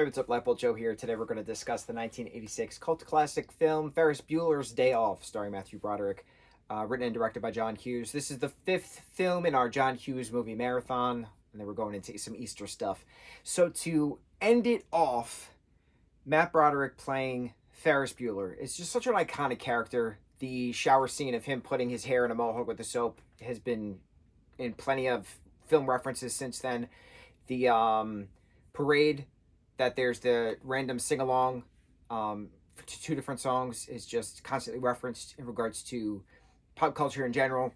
Hey, what's up, lightboltjoe here. Today we're going to discuss the 1986 cult classic film Ferris Bueller's Day Off, starring Matthew Broderick, written and directed by John Hughes. This is the fifth film in our John Hughes movie marathon, and then we're going into some Easter stuff. So to end it off, Matt Broderick playing Ferris Bueller is just such an iconic character. The shower scene of him putting his hair in a mohawk with the soap has been in plenty of film references since then. The parade that there's the random sing-along to two different songs is just constantly referenced in regards to pop culture in general.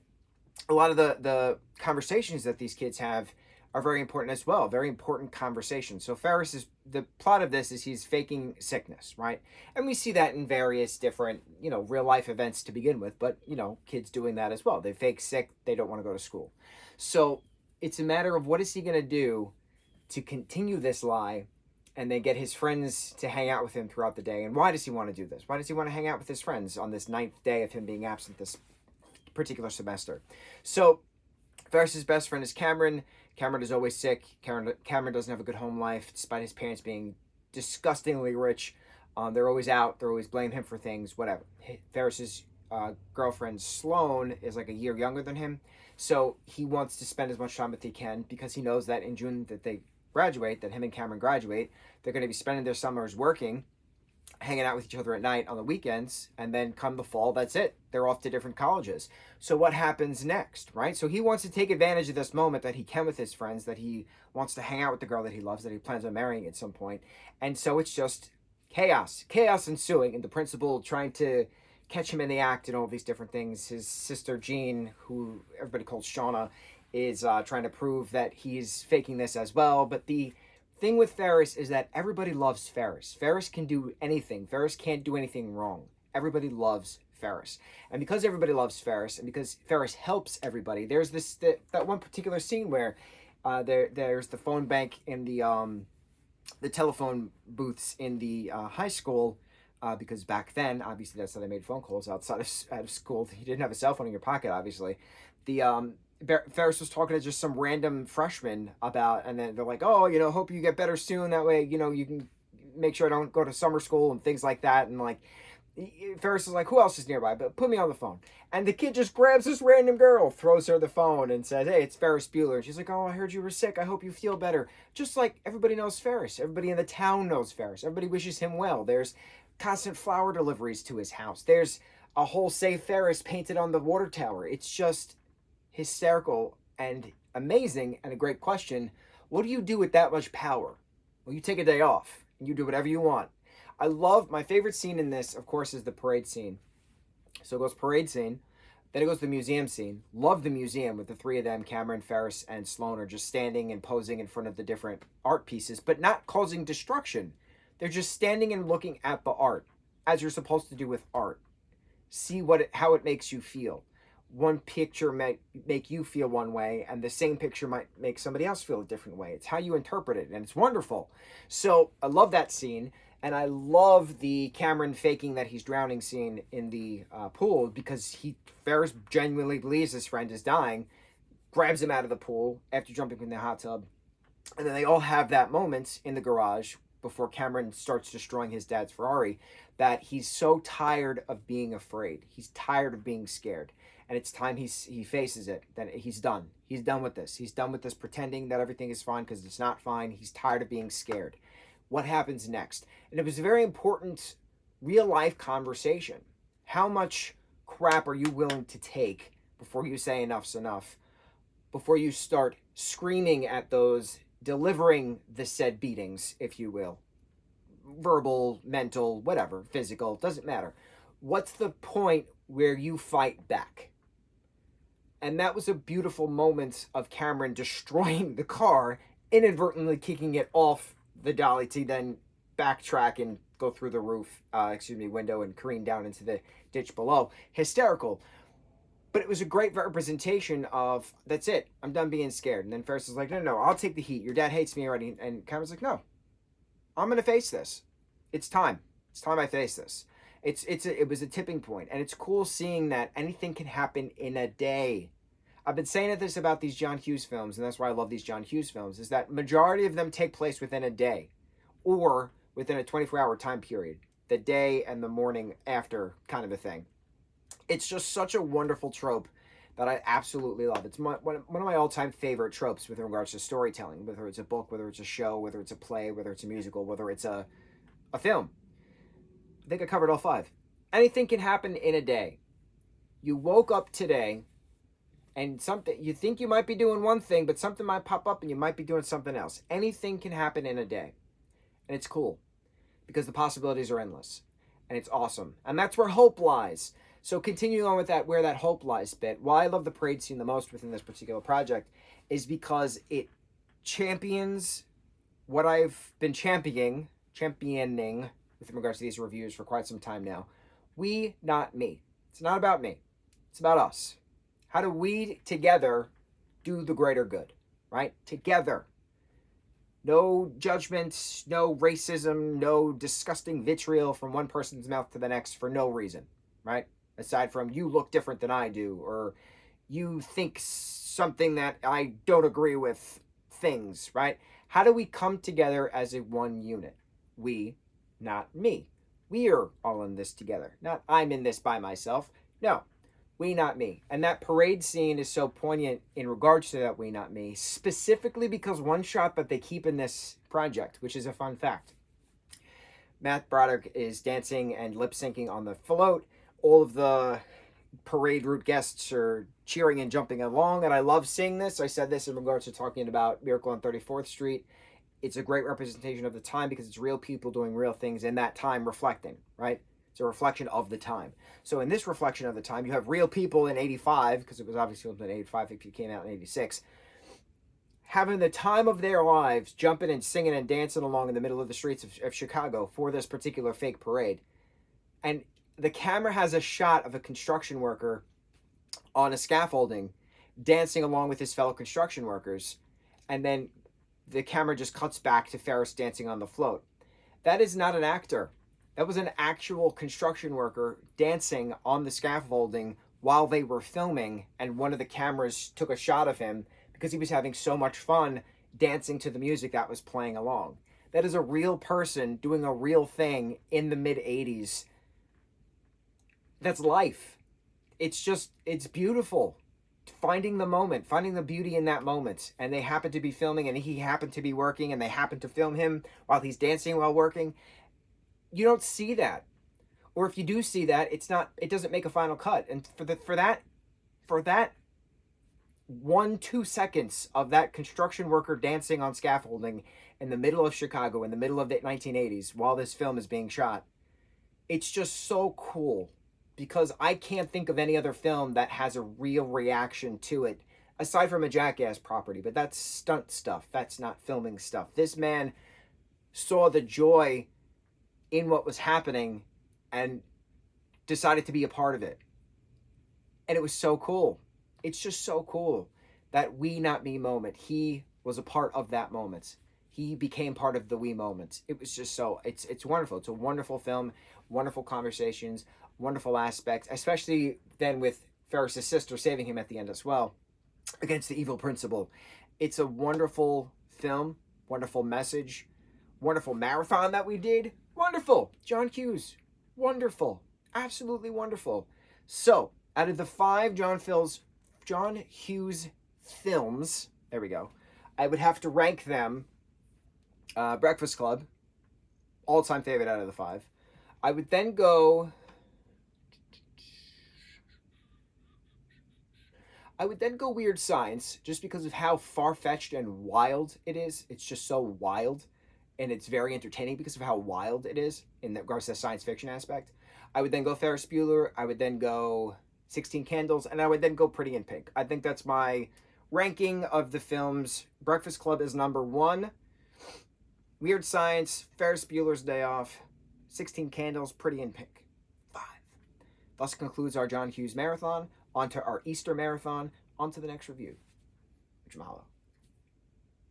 A lot of the conversations that these kids have are very important as well. Very important conversations. So Ferris is, the plot of this is he's faking sickness, right? And we see that in various different, real life events to begin with, but, kids doing that as well. They fake sick. They don't want to go to school. So it's a matter of what is he going to do to continue this lie and then get his friends to hang out with him throughout the day. And why does he want to do this? Why does he want to hang out with his friends on this 9th day of him being absent this particular semester? So Ferris's best friend is Cameron. Cameron is always sick. Cameron doesn't have a good home life, despite his parents being disgustingly rich. They're always out. They're always blaming him for things, whatever. Ferris's girlfriend, Sloane, is like a year younger than him. So he wants to spend as much time as he can because he knows that in June that they graduate, that him and Cameron graduate, they're going to be spending their summers working, hanging out with each other at night on the weekends, and then come the fall, that's it. They're off to different colleges. So what happens next, right? So he wants to take advantage of this moment that he can with his friends, that he wants to hang out with the girl that he loves, that he plans on marrying at some point. And so it's just chaos ensuing, and the principal trying to catch him in the act and all these different things. His sister Jean, who everybody calls Shauna, is trying to prove that he's faking this as well. But the thing with Ferris is that everybody loves Ferris. Ferris can do anything. Ferris can't do anything wrong. Everybody loves Ferris. And because everybody loves Ferris, and because Ferris helps everybody, there's that one particular scene where there's the phone bank in the telephone booths in the high school, because back then, obviously, that's how they made phone calls out of school. You didn't have a cell phone in your pocket, obviously. Ferris was talking to just some random freshman about, and then they're like, oh, hope you get better soon. That way, you can make sure I don't go to summer school and things like that. And like, Ferris is like, who else is nearby? But put me on the phone. And the kid just grabs this random girl, throws her the phone and says, hey, it's Ferris Bueller. And she's like, oh, I heard you were sick. I hope you feel better. Just like everybody knows Ferris. Everybody in the town knows Ferris. Everybody wishes him well. There's constant flower deliveries to his house. There's a whole Save Ferris painted on the water tower. It's just hysterical and amazing, and a great question. What do you do with that much power? Well, you take a day off and you do whatever you want. I love, my favorite scene in this, of course, is the parade scene. So it goes parade scene, then it goes to the museum scene. Love the museum with the three of them, Cameron, Ferris, and Sloane, are just standing and posing in front of the different art pieces, but not causing destruction. They're just standing and looking at the art, as you're supposed to do with art. See how it makes you feel. One picture might make you feel one way, and the same picture might make somebody else feel a different way. It's how you interpret it, and it's wonderful. So I love that scene, and I love the Cameron faking that he's drowning scene in the pool, because Ferris genuinely believes his friend is dying, grabs him out of the pool after jumping in the hot tub, and then they all have that moment in the garage before Cameron starts destroying his dad's Ferrari, that he's so tired of being afraid. He's tired of being scared. And it's time he faces it. Then he's done. He's done with this. He's done with this pretending that everything is fine, because it's not fine. He's tired of being scared. What happens next? And it was a very important real-life conversation. How much crap are you willing to take before you say enough's enough? Before you start screaming at those delivering the said beatings, if you will. Verbal, mental, whatever, physical, doesn't matter. What's the point where you fight back? And that was a beautiful moment of Cameron destroying the car, inadvertently kicking it off the dolly to then backtrack and go through the window, and careen down into the ditch below. Hysterical. But it was a great representation of, that's it, I'm done being scared. And then Ferris is like, no, I'll take the heat. Your dad hates me already. And Cameron's like, no, I'm going to face this. It's time. It's time I face this. It was a tipping point, and it's cool seeing that anything can happen in a day. I've been saying this about these John Hughes films, and that's why I love these John Hughes films, is that majority of them take place within a day. or within a 24-hour time period, the day and the morning after kind of a thing. It's just such a wonderful trope that I absolutely love. It's one of my all-time favorite tropes with regards to storytelling, whether it's a book, whether it's a show, whether it's a play, whether it's a musical, whether it's a film. I think I covered all 5. Anything can happen in a day. You woke up today and something, you think you might be doing one thing, but something might pop up and you might be doing something else. Anything can happen in a day. And it's cool because the possibilities are endless and it's awesome. And that's where hope lies. So continuing on with that, where that hope lies bit, why I love the parade scene the most within this particular project is because it champions what I've been championing with regards to these reviews for quite some time now. We, not me. It's not about me. It's about us. How do we together do the greater good, right? Together. No judgment, no racism, no disgusting vitriol from one person's mouth to the next for no reason, right? Aside from you look different than I do, or you think something that I don't agree with things, right? How do we come together as a one unit? We, not me. We're all in this together. Not I'm in this by myself. No, we, not me. And that parade scene is so poignant in regards to that we, not me, specifically because one shot that they keep in this project, which is a fun fact. Matt Broderick is dancing and lip syncing on the float. All of the parade route guests are cheering and jumping along, and I love seeing this. I said this in regards to talking about Miracle on 34th Street. It's a great representation of the time because it's real people doing real things in that time reflecting, right? It's a reflection of the time. So in this reflection of the time, you have real people in 85, because it was obviously filmed in 85 if you came out in 86, having the time of their lives, jumping and singing and dancing along in the middle of the streets of Chicago for this particular fake parade. And the camera has a shot of a construction worker on a scaffolding dancing along with his fellow construction workers. And then the camera just cuts back to Ferris dancing on the float. That is not an actor. That was an actual construction worker dancing on the scaffolding while they were filming, and one of the cameras took a shot of him because he was having so much fun dancing to the music that was playing along. That is a real person doing a real thing in the mid-'80s. That's life. It's beautiful. Finding the moment, finding the beauty in that moment. And they happen to be filming, and he happened to be working, and they happen to film him while he's dancing while working. You don't see that. Or if you do see that, it doesn't make a final cut. And for that 1-2 seconds of that construction worker dancing on scaffolding in the middle of Chicago in the middle of the 1980s while this film is being shot, it's just so cool. Because I can't think of any other film that has a real reaction to it, aside from a Jackass property. But that's stunt stuff. That's not filming stuff. This man saw the joy in what was happening and decided to be a part of it. And it was so cool. It's just so cool. That we, not me moment. He was a part of that moment. He became part of the we moment. It was just so, it's wonderful. It's a wonderful film, wonderful conversations, wonderful aspects, especially then with Ferris' sister saving him at the end as well, against the evil principal. It's a wonderful film, wonderful message, wonderful marathon that we did. Wonderful. John Hughes. Wonderful. Absolutely wonderful. So, out of the 5 John Hughes films, there we go, I would have to rank them. Breakfast Club, all-time favorite out of the 5. I would then go Weird Science, just because of how far-fetched and wild it is. It's just so wild, and it's very entertaining because of how wild it is in regards to the science fiction aspect. I would then go Ferris Bueller. I would then go 16 Candles, and I would then go Pretty in Pink. I think that's my ranking of the films. Breakfast Club is number 1. Weird Science, Ferris Bueller's Day Off, 16 Candles, Pretty in Pink, 5. Thus concludes our John Hughes marathon. On to our Easter marathon. On to the next review. Mucho mahalo.